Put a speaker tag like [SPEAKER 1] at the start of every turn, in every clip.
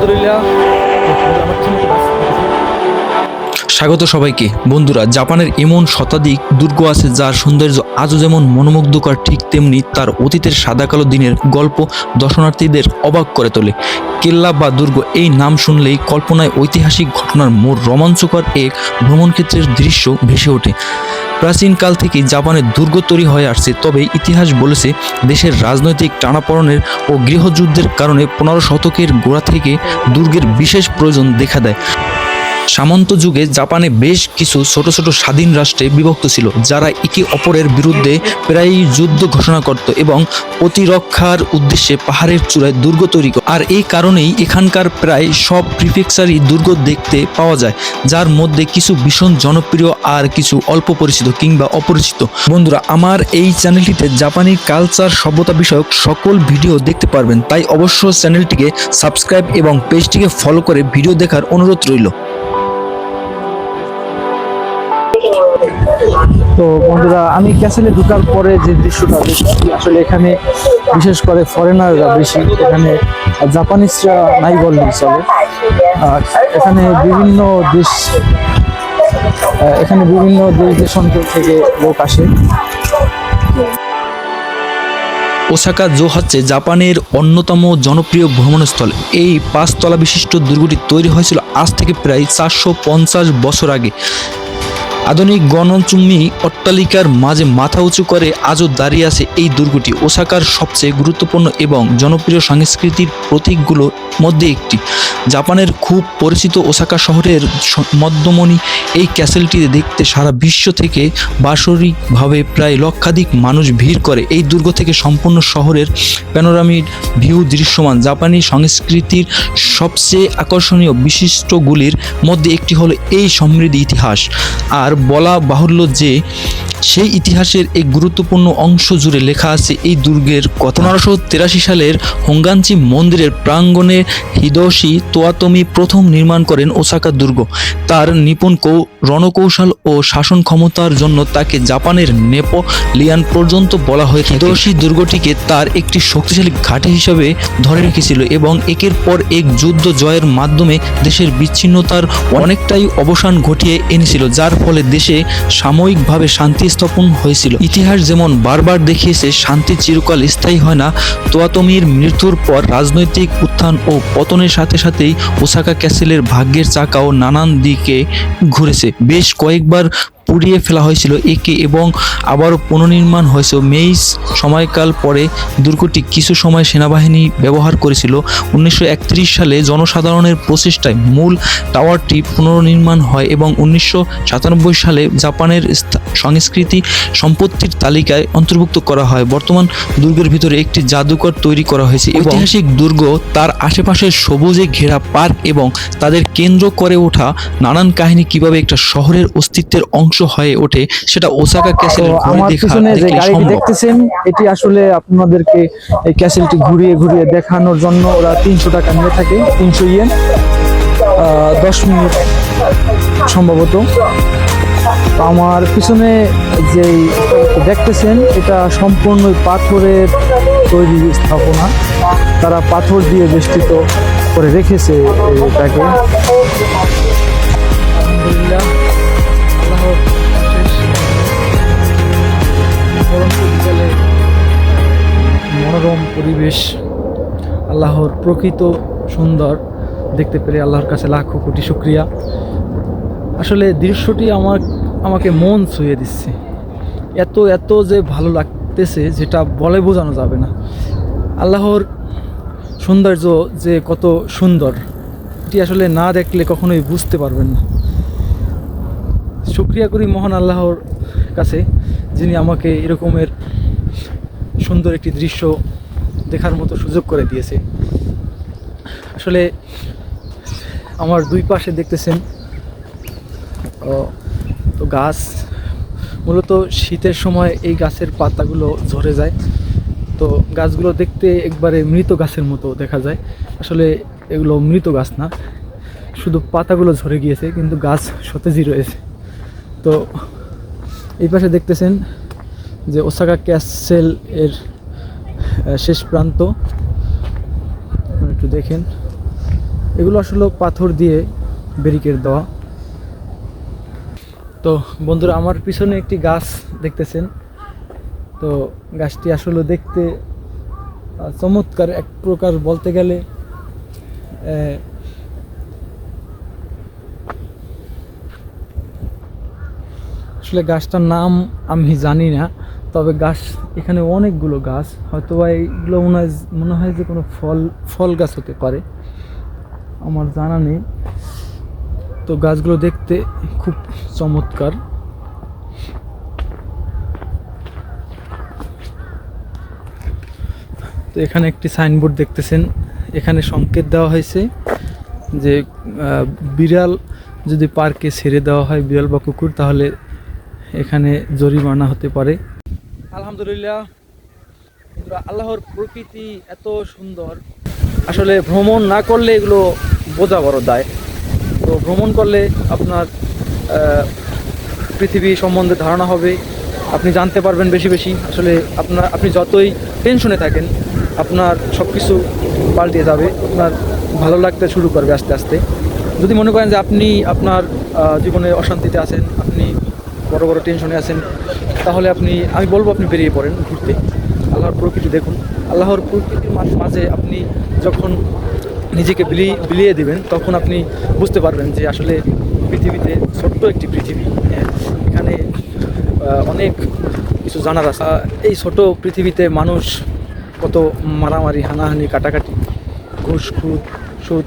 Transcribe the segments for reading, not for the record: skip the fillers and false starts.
[SPEAKER 1] আলহামদুলিল্লাহ।
[SPEAKER 2] স্বাগত সবাইকে। বন্ধুরা, জাপানের এমন শতাধিক দুর্গ আছে যার সৌন্দর্য আজও যেমন মনোমুগ্ধকর, ঠিক তেমনি তার অতীতের সাদাকালো দিনের গল্প দর্শনার্থীদের অবাক করে তোলে। কেল্লা বা দুর্গ এই নাম শুনলেই কল্পনায় ঐতিহাসিক ঘটনার মোড় রোমাঞ্চকর এক ভ্রমণক্ষেত্রের দৃশ্য ভেসে ওঠে। প্রাচীনকাল থেকেই জাপানের দুর্গ তৈরি হয়ে আসছে, তবে ইতিহাস বলেছে দেশের রাজনৈতিক টানাপোড়েনের ও গৃহযুদ্ধের কারণে 15 শতকের গোড়া থেকে দুর্গের বিশেষ প্রয়োজন দেখা দেয়। সামন্ত যুগে জাপানে বেশ কিছু ছোট ছোট স্বাধীন রাষ্ট্রে বিভক্ত ছিল, যারা একে অপরের বিরুদ্ধে প্রায়ই যুদ্ধ ঘোষণা করত এবং প্রতিরক্ষার উদ্দেশ্যে পাহাড়ের চূড়ায় দুর্গ তৈরি করত। আর এই কারণেই এখানকার প্রায় সব প্রিফেকচারই দুর্গ দেখতে পাওয়া যায়, যার মধ্যে কিছু ভীষণ জনপ্রিয় আর কিছু অল্প পরিচিত কিংবা অপরিচিত। বন্ধুরা, আমার এই চ্যানেলটিতে জাপানি কালচার সভ্যতা বিষয়ক সকল ভিডিও দেখতে পারবেন, তাই অবশ্য চ্যানেলটিকে সাবস্ক্রাইব এবং পেজটিকে ফলো করে ভিডিও দেখার অনুরোধ রইল।
[SPEAKER 1] তো বন্ধুরা, আমি ক্যাসেলে ঢোকার পরে যে দৃশ্যটা দেখছি, আসলে এখানে বিশেষ করে ফরেনাররা বেশি, এখানে জাপানিজরা নাই বললেই চলে। আর এখানে বিভিন্ন দেশ থেকে লোক আসে।
[SPEAKER 2] ওসাকা জো হচ্ছে জাপানের অন্যতম জনপ্রিয় ভ্রমণস্থল। এই 5 তলা বিশিষ্ট দুর্গটি তৈরি হয়েছিল আজ থেকে প্রায় 450 বছর আগে। আধুনিক গণচুম্বী অট্টালিকার মাঝে মাথা উঁচু করে আজও দাঁড়িয়ে আছে এই দুর্গটি। ওসাকার সবচেয়ে গুরুত্বপূর্ণ এবং জনপ্রিয় সাংস্কৃতিক প্রতীকগুলোর মধ্যে একটি। জাপানের খুব পরিচিত ওসাকা শহরের মধ্যমণি এই ক্যাসেলটি দেখতে সারা বিশ্ব থেকে বাৎসরিকভাবে প্রায় লক্ষাধিক মানুষ ভিড় করে। এই দুর্গ থেকে সম্পূর্ণ শহরের প্যানোরামিক ভিউ দৃশ্যমান। জাপানি সংস্কৃতির সবচেয়ে আকর্ষণীয় বিশিষ্টগুলির মধ্যে একটি হলো এই সমৃদ্ধ ইতিহাস। আর বলা বাহুল্য যে সেই ইতিহাসের এক গুরুত্বপূর্ণ অংশ জুড়ে লেখা আছে এই দুর্গের কথা। 1583 সালের হোঙ্গানচি মন্দিরের প্রাঙ্গণে হিদেয়োশি তোয়োতোমি প্রথম নির্মাণ করেন ওসাকা দুর্গ। তার নিপুণ রণকৌশল ও শাসন ক্ষমতার জন্য তাকে জাপানের নেপোলিয়ান পর্যন্ত বলা হয়ে থাকে। হিদেয়োশি দুর্গটিকে তার একটি শক্তিশালী ঘাঁটি হিসেবে ধরে রেখেছিল এবং একের পর এক যুদ্ধ জয়ের মাধ্যমে দেশের বিচ্ছিন্নতার অনেকটাই অবসান ঘটিয়ে এনেছিল, যার ফলে দেশে সাময়িকভাবে শান্তি স্থাপন হয়েছিল। ইতিহাস যেমন বারবার দেখিয়েছে শান্তি চিরকাল স্থায়ী হয় না। তোয়োতোমির মৃত্যুর পর রাজনৈতিক উত্থান ও পতনের সাথে সাথেই ওসাকা ক্যাসেলের ভাগ্যের চাকাও নানান দিকে ঘুরেছে। বেশ কয়েকবার পুড়িয়ে ফেলা হয়েছিল একে এবং আবারও পুনর্নির্মাণ হয়েছে। মেইস সময়কাল পরে দুর্গটি কিছু সময় সেনাবাহিনী ব্যবহার করেছিল। 1931 সালে জনসাধারণের প্রচেষ্টায় মূল টাওয়ারটি পুনর্নির্মাণ হয় এবং 1997 সালে জাপানের সংস্কৃতি সম্পত্তির তালিকায় অন্তর্ভুক্ত করা হয়। বর্তমান দুর্গের ভিতরে একটি জাদুঘর তৈরি করা হয়েছে। ঐতিহাসিক দুর্গ, তার আশেপাশের সবুজে ঘেরা পার্ক এবং তাদের কেন্দ্র করে ওঠা নানান কাহিনী কিভাবে একটা শহরের অস্তিত্বের অংশ হয়ে ওঠে, সেটা ওসাকা ক্যাসেলের
[SPEAKER 1] আমার পিছনে যে গাড়িটি দেখতেছেন, এটি আসলে আপনাদেরকে এই ক্যাসেলটি ঘুরিয়ে ঘুরিয়ে দেখানোর জন্য ওরা 300 টাকা নিয়ে থাকে, 300 ইয়েন, 10 মিনিট সম্ভবত। আমার পিছনে যেই দেখতেছেন, এটা সম্পূর্ণ পাথরের তৈরি স্থাপনা। তারা পাথর দিয়ে বেষ্টিত করে রেখেছে এটাকে। আলহামদুলিল্লাহ, মনোরম পরিবেশ, আল্লাহর প্রকৃত সুন্দর দেখতে পেরে আল্লাহর কাছে লাখো কোটি শুকরিয়া। আসলে দৃশ্যটি আমাকে মন ছুঁয়ে দিচ্ছে। এত যে ভালো লাগতেছে, যেটা বলে বোঝানো যাবে না। আল্লাহর সৌন্দর্য যে কত সুন্দর, এটি আসলে না দেখলে কখনোই বুঝতে পারবেন না। শুকরিয়া করি মহান আল্লাহর কাছে, যিনি আমাকে এরকমের সুন্দর একটি দৃশ্য দেখার মতো সুযোগ করে দিয়েছে। আসলে আমার দুই পাশে দেখতেছেন তো গাছ, মূলত শীতের সময় এই গাছের পাতাগুলো ঝরে যায়। তো গাছগুলো দেখতে একবারে মৃত গাছের মতো দেখা যায়। আসলে এগুলো মৃত গাছ না, শুধু পাতাগুলো ঝরে গিয়েছে, কিন্তু গাছ সতেজই রয়েছে। তো এই পাশে দেখতেছেন যে ওসাকা ক্যাসেল এর শেষ প্রান্ত, একটু দেখেন। এগুলো আসলে পাথর দিয়ে ব্যারিকেড দেওয়া। তো বন্ধুরা, আমার পিছনে একটি গাছ দেখতেছেন। তো গাছটি আসলে দেখতে চমৎকার এক প্রকার, বলতে গেলে আসলে গাছটার নাম আমি জানি না, তবে গাছ এখানে অনেকগুলো গাছ, হয়তো বা এইগুলো মনে হয় যে কোনো ফল গাছ হতে পারে, আমার জানা নেই। তো গাছগুলো দেখতে খুব চমৎকার। তো এখানে একটি সাইনবোর্ড দেখতেছেন, এখানে সংকেত দেওয়া হয়েছে যে বিড়াল যদি পার্কে ছেড়ে দেওয়া হয়, বিড়াল বা কুকুর, তাহলে এখানে জরিমানা হতে পারে। আলহামদুলিল্লাহ বন্ধুরা, আল্লাহর প্রকৃতি এত সুন্দর, আসলে ভ্রমণ না করলে এগুলো বোঝা বড় দায়। তো ভ্রমণ করলে আপনার পৃথিবী সম্বন্ধে ধারণা হবে, আপনি জানতে পারবেন বেশি বেশি। আসলে আপনি যতই টেনশনে থাকেন, আপনার সব কিছু পাল্টে যাবে, আপনার ভালো লাগতে শুরু করবে আস্তে আস্তে। যদি মনে করেন যে আপনি আপনার জীবনে অশান্তিতে আছেন, আপনি বড় বড় টেনশনে আছেন, তাহলে আমি বলবো আপনি বেরিয়ে পড়েন ঘুরতে, আল্লাহর প্রকৃতি দেখুন। আল্লাহর প্রকৃতির মাঝে আপনি যখন নিজেকে বিলিয়ে দিবেন, তখন আপনি বুঝতে পারবেন যে আসলে পৃথিবীতে ছোট্ট একটি পৃথিবী, এখানে অনেক কিছু জানার আছে। এই ছোট পৃথিবীতে মানুষ কত মারামারি, হানাহানি, কাটাকাটি, ঘুষ, সুদ,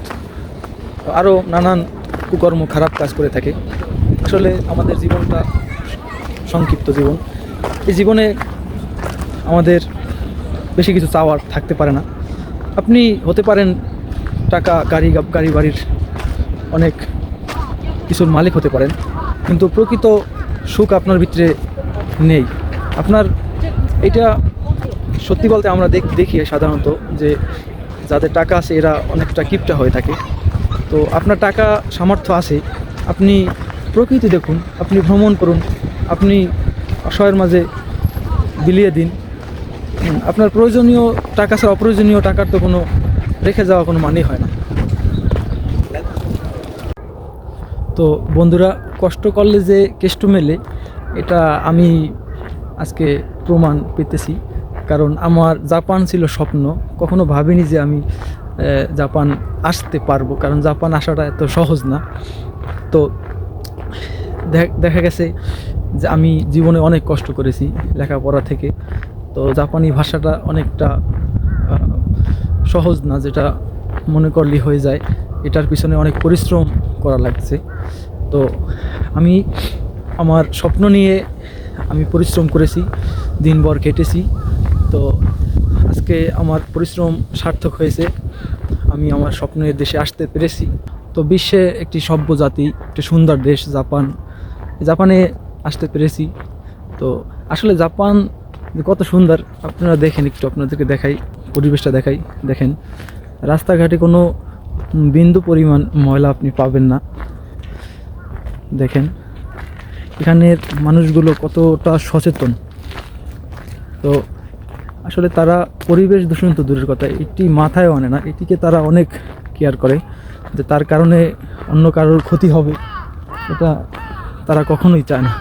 [SPEAKER 1] আরও নানান কুকর্ম, খারাপ কাজ করে থাকে। আসলে আমাদের জীবনটা সংক্ষিপ্ত জীবন, এই জীবনে আমাদের বেশি কিছু চাওয়ার থাকতে পারে না। আপনি হতে পারেন টাকা, গাড়ি বাড়ির অনেক কিছুর মালিক হতে পারেন, কিন্তু প্রকৃত সুখ আপনার ভিতরে নেই। আপনার এটা সত্যি বলতে আমরা দেখি সাধারণত যে যাদের টাকা আছে এরা অনেকটা কিপটা হয়ে থাকে। তো আপনার টাকা সামর্থ্য আছে, আপনি প্রকৃতি দেখুন, আপনি ভ্রমণ করুন, আপনি অসহায়ের মাঝে বিলিয়ে দিন। আপনার প্রয়োজনীয় টাকা ছাড়া অপ্রয়োজনীয় টাকার তো কোনো রেখে যাওয়া কোনো মানেই হয় না। তো বন্ধুরা, কষ্ট করলে যে কেষ্ট মেলে, এটা আমি আজকে প্রমাণ পেতেছি। কারণ আমার জাপান ছিল স্বপ্ন, কখনো ভাবিনি যে আমি জাপান আসতে পারবো, কারণ জাপান আসাটা এত সহজ না। তো দেখা গেছে যে আমি জীবনে অনেক কষ্ট করেছি লেখাপড়া থেকে। তো জাপানি ভাষাটা অনেকটা সহজ না, যেটা মনে করলেই হয়ে যায়, এটার পিছনে অনেক পরিশ্রম করা লাগছে। তো আমি আমার স্বপ্ন নিয়ে আমি পরিশ্রম করেছি, দিনভর কেটেছি। তো আজকে আমার পরিশ্রম সার্থক হয়েছে, আমি আমার স্বপ্নের দেশে আসতে পেরেছি। তো বিশ্বে একটি সভ্য জাতি, একটি সুন্দর দেশ জাপানে আসতে পেরেছি। তো আসলে জাপান কত সুন্দর আপনারা দেখেন, একটু আপনাদেরকে দেখাই, পরিবেশটা দেখাই। দেখেন, রাস্তাঘাটে কোনো বিন্দু পরিমাণ ময়লা আপনি পাবেন না। দেখেন এখানের মানুষগুলো কতটা সচেতন। তো আসলে তারা পরিবেশ দূষণ তো দূরের কথা, এটি মাথায় আনে না, এটিকে তারা অনেক কেয়ার করে, যে তার কারণে অন্য কারোর ক্ষতি হবে, এটা তারা কখনোই চায় না।